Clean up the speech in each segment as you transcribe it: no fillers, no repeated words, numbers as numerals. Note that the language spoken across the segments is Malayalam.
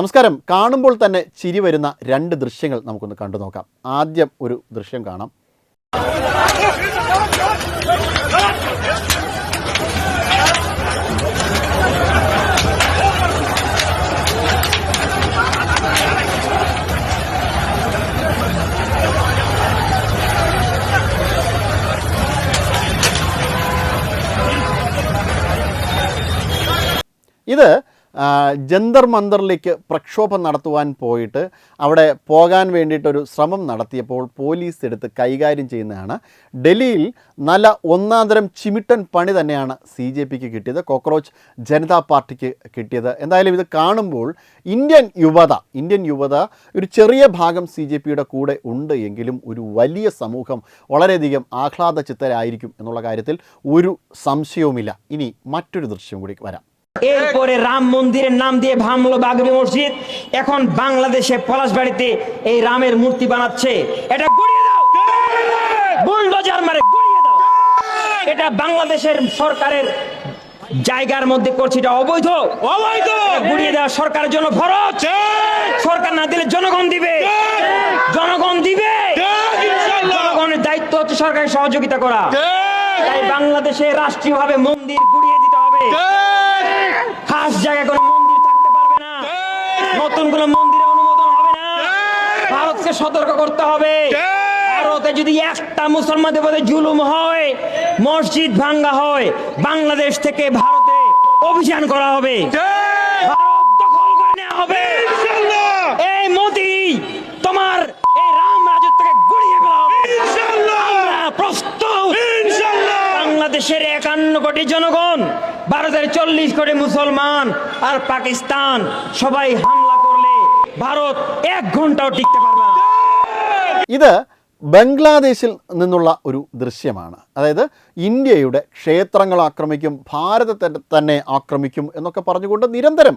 നമസ്കാരം. കാണുമ്പോൾ തന്നെ ചിരി വരുന്ന രണ്ട് ദൃശ്യങ്ങൾ നമുക്കൊന്ന് കണ്ടു നോക്കാം. ആദ്യം ഒരു ദൃശ്യം കാണാം. ഇത് ജന്തർ മന്ദറിലേക്ക് പ്രക്ഷോഭം നടത്തുവാൻ പോയിട്ട് അവിടെ പോകാൻ വേണ്ടിയിട്ടൊരു ശ്രമം നടത്തിയപ്പോൾ പോലീസ് എടുത്ത് കൈകാര്യം ചെയ്യുന്നതാണ്. ഡൽഹിയിൽ നല്ല ഒന്നാന്തരം ചിമിട്ടൻ പണി തന്നെയാണ് CJPക്ക് കിട്ടിയത്, കോക്രോച്ച് ജനതാ പാർട്ടിക്ക് കിട്ടിയത്. എന്തായാലും ഇത് കാണുമ്പോൾ ഇന്ത്യൻ യുവത ഒരു ചെറിയ ഭാഗം CJPയുടെ കൂടെ ഉണ്ട് എങ്കിലും ഒരു വലിയ സമൂഹം വളരെയധികം ആഹ്ലാദചിത്തരായിരിക്കും എന്നുള്ള കാര്യത്തിൽ ഒരു സംശയവുമില്ല. ഇനി মറ്റൊരു দৃশ্য കൂടി വരാം. এরপরে রাম মন্দিরের নাম দিয়ে ভাঙলো বাবরি মসজিদ। এখন বাংলাদেশে পলাশবাড়িতে এই রামের মূর্তি বানাচ্ছে। এটা গুড়িয়ে দাও, বুলডোজার মারে গুড়িয়ে দাও। এটা বাংলাদেশের সরকারের জায়গার মধ্যে করছে, এটা অবৈধ। গুড়িয়ে দেওয়া সরকারের জন্য ফরজ। সরকার না দিলে জনগণ দিবে, জনগণের দায়িত্ব হচ্ছে সরকারের সহযোগিতা করা। তাই বাংলাদেশে রাষ্ট্রীয়ভাবে মন্দির গুড়িয়ে দিতে হবে। খাস জায়গায় কোনো মন্দির থাকতে পারবে না, নতুন কোনো মন্দিরে অনুমোদন হবে না। ভারতকে সতর্ক করতে হবে, ভারতে যদি একটা মুসলমানদের প্রতি জুলুম হয়, মসজিদ ভাঙ্গা হয়, বাংলাদেশ থেকে ভারতে অভিযান করা হবে, ভারত দখল করে নেওয়া হবে। এই মোদি, তোমার এই রাম রাজত্বকে গুড়িয়ে ফেলা হবে ইনশাআল্লাহ। আমরা প্রস্তুত। বাংলাদেশের 51 কোটি জনগণ, ভারতের 40 কোটি মুসলমান আর পাকিস্তান সবাই হামলা করলে ভারত 1 ঘন্টাও টিকতে পারবে না. ഇത് ബംഗ്ലാദേശിൽ നിന്നുള്ള ഒരു ദൃശ്യമാണ്. അതായത് ഇന്ത്യയുടെ ക്ഷേത്രങ്ങൾ ആക്രമിക്കും, ഭാരതത്തെ തന്നെ ആക്രമിക്കും എന്നൊക്കെ പറഞ്ഞുകൊണ്ട് നിരന്തരം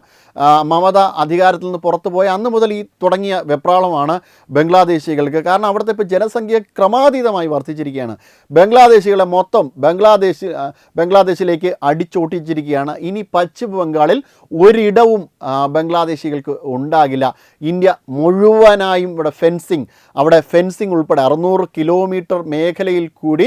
മമത അധികാരത്തിൽ നിന്ന് പുറത്തു പോയ അന്ന് മുതൽ ഈ തുടങ്ങിയ വെപ്രാളമാണ് ബംഗ്ലാദേശികൾക്ക്. കാരണം അവിടുത്തെ ഇപ്പോൾ ജനസംഖ്യ ക്രമാതീതമായി വർദ്ധിച്ചിരിക്കുകയാണ്. ബംഗ്ലാദേശികളെ മൊത്തം ബംഗ്ലാദേശിലേക്ക് അടിച്ചോട്ടിച്ചിരിക്കുകയാണ്. ഇനി പശ്ചിമ ബംഗാളിൽ ഒരിടവും ബംഗ്ലാദേശികൾക്ക് ഉണ്ടാകില്ല. ഇന്ത്യ മുഴുവനായും അവിടെ ഫെൻസിങ് ഉൾപ്പെടെ 600 കിലോമീറ്റർ മേഖലയിൽ കൂടി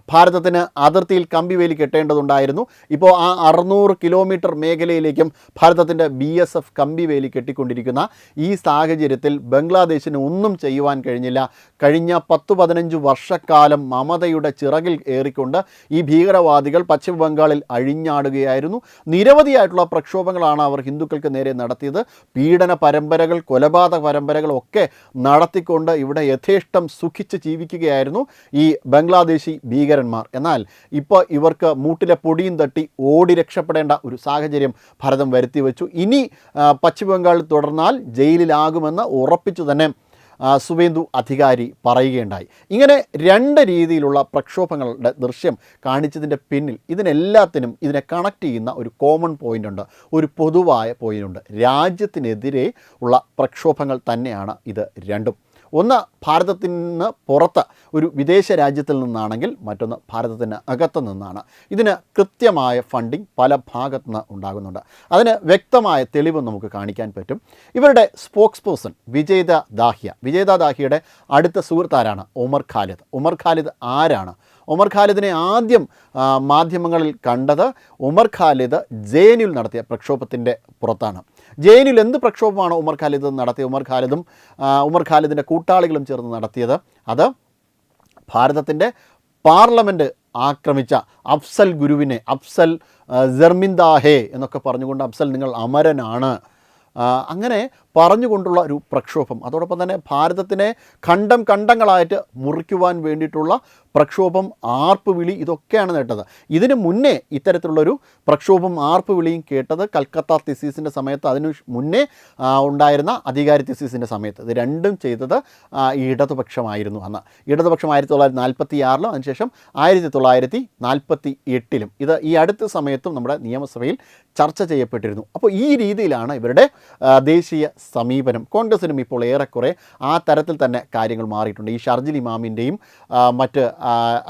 ഭാരതത്തിന് അതിർത്തിയിൽ കമ്പിവേലി കെട്ടേണ്ടതുണ്ടായിരുന്നു. ഇപ്പോൾ ആ 600 കിലോമീറ്റർ മേഖലയിലേക്കും ഭാരതത്തിൻ്റെ BSF കമ്പിവേലി കെട്ടിക്കൊണ്ടിരിക്കുന്ന ഈ സാഹചര്യത്തിൽ ബംഗ്ലാദേശിന് ഒന്നും ചെയ്യുവാൻ കഴിഞ്ഞില്ല. കഴിഞ്ഞ 10-15 വർഷക്കാലം മമതയുടെ ചിറകിൽ ഏറിക്കൊണ്ട് ഈ ഭീകരവാദികൾ പശ്ചിമ ബംഗാളിൽ അഴിഞ്ഞാടുകയായിരുന്നു. നിരവധിയായിട്ടുള്ള പ്രക്ഷോഭങ്ങളാണ് അവർ ഹിന്ദുക്കൾക്ക് നേരെ നടത്തിയത്. പീഡന പരമ്പരകൾ, കൊലപാതക പരമ്പരകളൊക്കെ നടത്തിക്കൊണ്ട് ഇവിടെ യഥേഷ്ടം സുഖിച്ച് ജീവിക്കുകയായിരുന്നു ഈ ബംഗ്ലാദേശി ഭീകരന്മാർ. എന്നാൽ ഇപ്പോൾ ഇവർക്ക് മൂട്ടിലെ പൊടിയും തട്ടി ഓടി രക്ഷപ്പെടേണ്ട ഒരു സാഹചര്യം ഭാരതം വരുത്തി വെച്ചു. ഇനി പശ്ചിമ ബംഗാളിൽ തുടർന്നാൽ ജയിലിലാകുമെന്ന് ഉറപ്പിച്ചു തന്നെ സുവേന്ദു അധികാരി പറയുകയുണ്ടായി. ഇങ്ങനെ രണ്ട് രീതിയിലുള്ള പ്രക്ഷോഭങ്ങളുടെ ദൃശ്യം കാണിച്ചതിൻ്റെ പിന്നിൽ ഇതിനെല്ലാത്തിനും ഇതിനെ കണക്ട് ചെയ്യുന്ന ഒരു കോമൺ പോയിൻ്റ് ഉണ്ട്, ഒരു പൊതുവായ പോയിൻ്റ് ഉണ്ട്. രാജ്യത്തിനെതിരെ ഉള്ള പ്രക്ഷോഭങ്ങൾ തന്നെയാണ് ഇത് രണ്ടും. ഒന്ന് ഭാരതത്തിൽ നിന്ന് പുറത്ത് ഒരു വിദേശ രാജ്യത്തിൽ നിന്നാണെങ്കിൽ മറ്റൊന്ന് ഭാരതത്തിന് അകത്ത് നിന്നാണ്. ഇതിന് കൃത്യമായ ഫണ്ടിങ് പല ഭാഗത്തു നിന്ന് ഉണ്ടാകുന്നുണ്ട്. അതിന് വ്യക്തമായ തെളിവ് നമുക്ക് കാണിക്കാൻ പറ്റും. ഇവരുടെ സ്പോക്സ് പേഴ്സൺ വിജേത ദാഹിയയുടെ അടുത്ത സുഹൃത്താരാണ് ഉമർ ഖാലിദ് ആരാണ്? ഉമർ ഖാലിദിനെ ആദ്യം മാധ്യമങ്ങളിൽ കണ്ടത് ഉമർ ഖാലിദ് ജെഎൻയുവിൽ നടത്തിയ പ്രക്ഷോഭത്തിൻ്റെ പുറത്താണ്. ജെഎൻയുവിൽ എന്ത് പ്രക്ഷോഭമാണ് ഉമർ ഖാലിദ് നടത്തിയ ഉമർ ഖാലിദിൻ്റെ കൂട്ടാളികളും ചേർന്ന് നടത്തിയത്? അത് ഭാരതത്തിൻ്റെ പാർലമെൻറ്റ് ആക്രമിച്ച അഫ്സൽ ഗുരുവിനെ, അഫ്സൽ ജർമിന്ദാഹെ എന്നൊക്കെ പറഞ്ഞുകൊണ്ട് അഫ്സൽ നിങ്ങൾ അമരനാണ് അങ്ങനെ പറഞ്ഞുകൊണ്ടുള്ള ഒരു പ്രക്ഷോഭം. അതോടൊപ്പം തന്നെ ഭാരതത്തിനെ ഖണ്ഡങ്ങളായിട്ട് മുറിക്കുവാൻ വേണ്ടിയിട്ടുള്ള പ്രക്ഷോഭം, ആർപ്പ് വിളി, ഇതൊക്കെയാണ് നേട്ടത്. ഇതിന് മുന്നേ ഇത്തരത്തിലുള്ളൊരു പ്രക്ഷോഭം, ആർപ്പ് വിളിയും കേട്ടത് കൽക്കത്ത തെസീസിൻ്റെ സമയത്ത്, അതിന് മുന്നേ ഉണ്ടായിരുന്ന അധികാരി തെസീസിൻ്റെ സമയത്ത്. ഇത് രണ്ടും ചെയ്തത് ഇടതുപക്ഷമായിരുന്നു. അന്ന് ഇടതുപക്ഷം 1946-ലും അതിനുശേഷം 1948-ലും ഇത് ഈ അടുത്ത സമയത്തും നമ്മുടെ നിയമസഭയിൽ ചർച്ച ചെയ്യപ്പെട്ടിരുന്നു. അപ്പോൾ ഈ രീതിയിലാണ് ഇവരുടെ ദേശീയ സമീപനം കോൺഗ്രസിനും ഇപ്പോൾ ഏറെക്കുറെ ആ തരത്തിൽ തന്നെ കാര്യങ്ങൾ മാറിയിട്ടുണ്ട്. ഈ ഷർജിൽ ഇമാമിൻ്റെയും മറ്റ്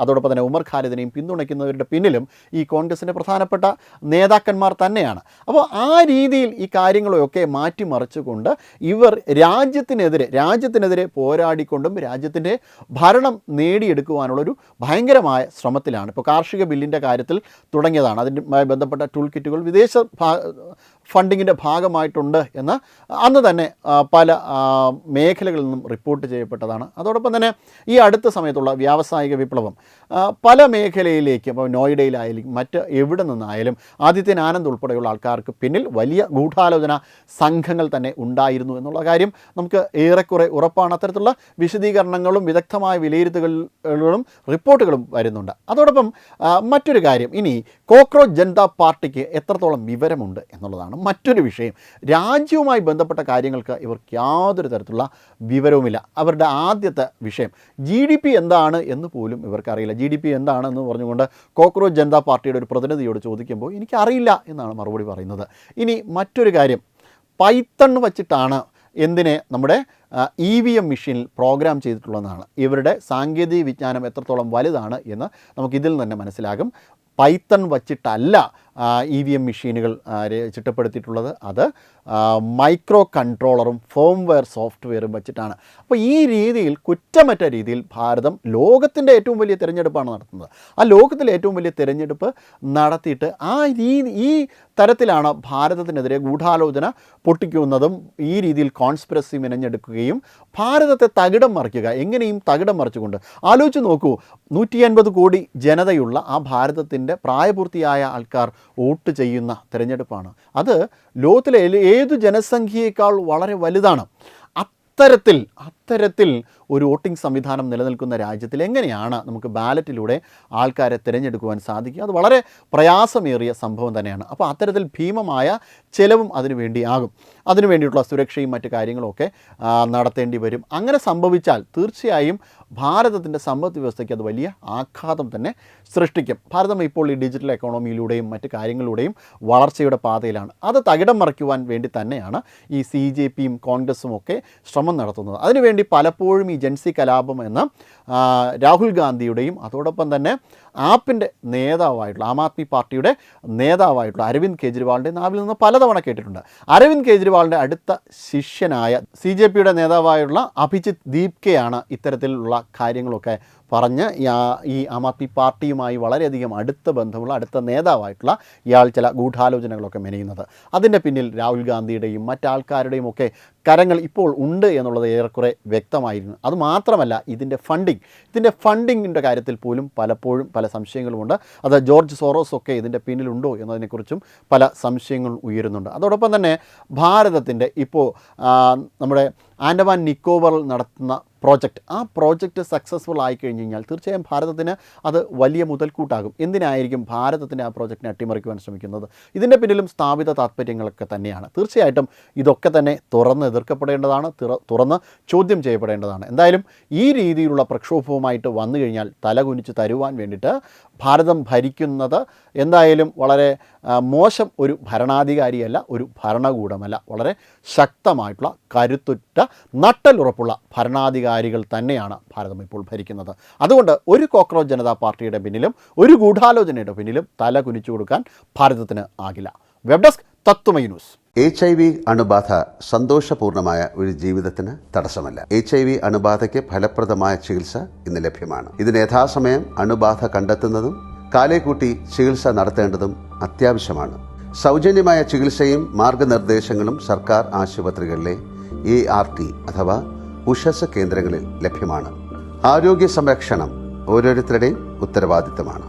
അതോടൊപ്പം തന്നെ ഉമർ ഖാലിദിനെയും പിന്തുണയ്ക്കുന്നവരുടെ പിന്നിലും ഈ കോൺഗ്രസിൻ്റെ പ്രധാനപ്പെട്ട നേതാക്കന്മാർ തന്നെയാണ്. അപ്പോൾ ആ രീതിയിൽ ഈ കാര്യങ്ങളെയൊക്കെ മാറ്റിമറിച്ചുകൊണ്ട് ഇവർ രാജ്യത്തിനെതിരെ പോരാടിക്കൊണ്ടും രാജ്യത്തിൻ്റെ ഭരണം നേടിയെടുക്കുവാനുള്ളൊരു ഭയങ്കരമായ ശ്രമത്തിലാണ്. ഇപ്പോൾ കാർഷിക ബില്ലിൻ്റെ കാര്യത്തിൽ തുടങ്ങിയതാണ്. അതുമായി ബന്ധപ്പെട്ട ടൂൾ കിറ്റുകൾ വിദേശ ഫണ്ടിങ്ങിൻ്റെ ഭാഗമായിട്ടുണ്ട് എന്ന് അന്ന് തന്നെ പല മേഖലകളിൽ നിന്നും റിപ്പോർട്ട് ചെയ്യപ്പെട്ടതാണ്. അതോടൊപ്പം തന്നെ ഈ അടുത്ത സമയത്തുള്ള വ്യാവസായിക വിപ്ലവം പല മേഖലയിലേക്കും, ഇപ്പോൾ നോയിഡയിലായാലും മറ്റ് എവിടെ നിന്നായാലും ആദിത്യൻ ആനന്ദ് ഉൾപ്പെടെയുള്ള ആൾക്കാർക്ക് പിന്നിൽ വലിയ ഗൂഢാലോചന സംഘങ്ങൾ തന്നെ ഉണ്ടായിരുന്നു എന്നുള്ള കാര്യം നമുക്ക് ഏറെക്കുറെ ഉറപ്പാണ്. അത്തരത്തിലുള്ള വിശദീകരണങ്ങളും വിദഗ്ധമായ വിലയിരുത്തലുകളും റിപ്പോർട്ടുകളും വരുന്നുണ്ട്. അതോടൊപ്പം മറ്റൊരു കാര്യം, ഇനി കോക്രോച്ച് ജനതാ പാർട്ടിക്ക് എത്രത്തോളം വിവരമുണ്ട് എന്നുള്ളതാണ് മറ്റൊരു വിഷയം. രാജ്യവുമായി ബന്ധപ്പെട്ട കാര്യങ്ങൾക്ക് ഇവർക്ക് യാതൊരു തരത്തിലുള്ള വിവരവുമില്ല. അവരുടെ ആദ്യത്തെ വിഷയം GDP എന്താണ് എന്ന് പോലും ഇവർക്കറിയില്ല. GDP എന്താണെന്ന് പറഞ്ഞുകൊണ്ട് കോക്രോച്ച് ജനതാ പാർട്ടിയുടെ ഒരു പ്രതിനിധിയോട് ചോദിക്കുമ്പോൾ എനിക്കറിയില്ല എന്നാണ് മറുപടി പറയുന്നത്. ഇനി മറ്റൊരു കാര്യം, പൈത്തൺ വച്ചിട്ടാണ് നമ്മുടെ EVM മെഷീനിൽ പ്രോഗ്രാം ചെയ്തിട്ടുള്ളതാണ്. ഇവരുടെ സാങ്കേതിക വിജ്ഞാനം എത്രത്തോളം വലുതാണ് എന്ന് നമുക്കിതിൽ തന്നെ മനസ്സിലാകും. പൈത്തൺ വച്ചിട്ടല്ല EVM മെഷീനുകൾ ചിട്ടപ്പെടുത്തിയിട്ടുള്ളത്, അത് മൈക്രോ കൺട്രോളറും ഫേംവെയർ സോഫ്റ്റ്വെയറും വച്ചിട്ടാണ്. അപ്പോൾ ഈ രീതിയിൽ കുറ്റമറ്റ രീതിയിൽ ഭാരതം ലോകത്തിൻ്റെ ഏറ്റവും വലിയ തിരഞ്ഞെടുപ്പാണ് നടത്തുന്നത്. ആ ലോകത്തിലെ ഏറ്റവും വലിയ തിരഞ്ഞെടുപ്പ് നടത്തിയിട്ട് ഈ തരത്തിലാണ് ഭാരതത്തിനെതിരെ ഗൂഢാലോചന പൊട്ടിക്കുന്നതും ഈ രീതിയിൽ കോൺസ്പിറസി മെനഞ്ഞെടുക്കുകയും ഭാരതത്തെ തകിടം മറിക്കുക, എങ്ങനെയും തകിടം മറിച്ചുകൊണ്ട്. ആലോചിച്ച് നോക്കൂ, 150 കോടി ജനതയുള്ള ആ ഭാരതത്തിൻ്റെ പ്രായപൂർത്തിയായ ആൾക്കാർ വോട്ട് ചെയ്യുന്ന തിരഞ്ഞെടുപ്പാണ്. അത് ലോകത്തിലെ ഏതു ജനസംഖ്യയേക്കാൾ വളരെ വലുതാണ്. അത്തരത്തിൽ ഒരു വോട്ടിംഗ് സംവിധാനം നിലനിൽക്കുന്ന രാജ്യത്തിൽ എങ്ങനെയാണ് നമുക്ക് ബാലറ്റിലൂടെ ആൾക്കാരെ തിരഞ്ഞെടുക്കുവാൻ സാധിക്കുക? അത് വളരെ പ്രയാസമേറിയ സംഭവം തന്നെയാണ്. അപ്പോൾ അത്തരത്തിൽ ഭീമമായ ചിലവും അതിനുവേണ്ടിയാകും. അതിനുവേണ്ടിയിട്ടുള്ള സുരക്ഷയും മറ്റു കാര്യങ്ങളുമൊക്കെ നടത്തേണ്ടി വരും. അങ്ങനെ സംഭവിച്ചാൽ തീർച്ചയായും ഭാരതത്തിൻ്റെ സമ്പദ് വ്യവസ്ഥയ്ക്ക് അത് വലിയ ആഘാതം തന്നെ സൃഷ്ടിക്കും. ഭാരതം ഇപ്പോൾ ഈ ഡിജിറ്റൽ എക്കോണമിയിലൂടെയും മറ്റ് കാര്യങ്ങളിലൂടെയും വളർച്ചയുടെ പാതയിലാണ്. അത് തകിടം മറിക്കുവാൻ വേണ്ടി തന്നെയാണ് ഈ CJPയും കോൺഗ്രസും ഒക്കെ ശ്രമം നടത്തുന്നത്. അതിനുവേണ്ടി പലപ്പോഴും ഈ ജൻസി കലാപം എന്ന രാഹുൽ ഗാന്ധിയുടെയും അതോടൊപ്പം തന്നെ ആപ്പിൻ്റെ നേതാവായിട്ടുള്ള ആം ആദ്മി പാർട്ടിയുടെ നേതാവായിട്ടുള്ള അരവിന്ദ് കെജ്രിവാളിൻ്റെ നാവിൽ നിന്ന് പലതവണ കേട്ടിട്ടുണ്ട്. അരവിന്ദ് കെജ്രിവാളിൻ്റെ അടുത്ത ശിഷ്യനായ CJPയുടെ നേതാവായുള്ള അഭിജിത്ത് ദീപ്കെയാണ് ഇത്തരത്തിലുള്ള കാര്യങ്ങളൊക്കെ പറഞ്ഞ് ഈ ആം ആദ്മി പാർട്ടിയുമായി വളരെയധികം അടുത്ത ബന്ധമുള്ള അടുത്ത നേതാവായിട്ടുള്ള ഇയാൾ ചില ഗൂഢാലോചനകളൊക്കെ മെനയുന്നത്. അതിൻ്റെ പിന്നിൽ രാഹുൽ ഗാന്ധിയുടെയും മറ്റാൾക്കാരുടെയും ഒക്കെ കരങ്ങൾ ഇപ്പോൾ ഉണ്ട് എന്നുള്ളത് ഏറെക്കുറെ വ്യക്തമായിരുന്നു. അതുമാത്രമല്ല, ഇതിൻ്റെ ഫണ്ടിങ്ങിൻ്റെ കാര്യത്തിൽ പോലും പലപ്പോഴും പല സംശയങ്ങളുമുണ്ട്. അത് ജോർജ് സോറോസ് ഒക്കെ ഇതിൻ്റെ പിന്നിലുണ്ടോ എന്നതിനെക്കുറിച്ചും പല സംശയങ്ങൾ ഉയരുന്നുണ്ട്. അതോടൊപ്പം തന്നെ ഭാരതത്തിൻ്റെ ഇപ്പോൾ നമ്മുടെ ആൻഡമാൻ നിക്കോബറിൽ നടത്തുന്ന ആ പ്രോജക്റ്റ് സക്സസ്ഫുൾ ആയിക്കഴിഞ്ഞ് കഴിഞ്ഞാൽ തീർച്ചയായും ഭാരതത്തിന് അത് വലിയ മുതൽക്കൂട്ടാകും. എന്തിനായിരിക്കും ഭാരതത്തിൻ്റെ ആ പ്രോജക്റ്റിനെ അട്ടിമറിക്കുവാൻ ശ്രമിക്കുന്നത്? ഇതിൻ്റെ പിന്നിലും സ്ഥാപിത താല്പര്യങ്ങളൊക്കെ തന്നെയാണ്. തീർച്ചയായിട്ടും ഇതൊക്കെ തന്നെ തുറന്ന് എതിർക്കപ്പെടേണ്ടതാണ്, തുറന്ന് ചോദ്യം ചെയ്യപ്പെടേണ്ടതാണ്. എന്തായാലും ഈ രീതിയിലുള്ള പ്രക്ഷോഭവുമായിട്ട് വന്നു കഴിഞ്ഞാൽ തലകുനിച്ച് തരുവാൻ വേണ്ടിയിട്ട് ഭാരതം ഭരിക്കുന്നത് എന്തായാലും വളരെ മോശം ഒരു ഭരണാധികാരിയല്ല, ഒരു ഭരണകൂടമല്ല, വളരെ ശക്തമായിട്ടുള്ള കരുത്തുറ്റ നട്ടലുറപ്പുള്ള ഭരണാധികാരികൾ തന്നെയാണ് ഭാരതം ഇപ്പോൾ ഭരിക്കുന്നത്. അതുകൊണ്ട് ഒരു കോക്രോച്ച് ജനതാ പാർട്ടിയുടെ പിന്നിലും ഒരു ഗൂഢാലോചനയുടെ പിന്നിലും തല കുനിച്ചു കൊടുക്കാൻ ഭാരതത്തിന് ആകില്ല. വെബ് ഡെസ്ക് തത്വമൈ ന്യൂസ്. HIV അണുബാധ സന്തോഷപൂർണമായ ഒരു ജീവിതത്തിന് തടസ്സമല്ല. HIV അണുബാധയ്ക്ക് ഫലപ്രദമായ ചികിത്സ ഇന്ന് ലഭ്യമാണ്. ഇതിന് യഥാസമയം അണുബാധ കണ്ടെത്തുന്നതും കാലേക്കൂട്ടി ചികിത്സ നടത്തേണ്ടതും അത്യാവശ്യമാണ്. സൗജന്യമായ ചികിത്സയും മാർഗനിർദ്ദേശങ്ങളും സർക്കാർ ആശുപത്രികളിലെ ART അഥവാ ഉഷസ് കേന്ദ്രങ്ങളിൽ ലഭ്യമാണ്. ആരോഗ്യ സംരക്ഷണം ഓരോരുത്തരുടെയും ഉത്തരവാദിത്തമാണ്.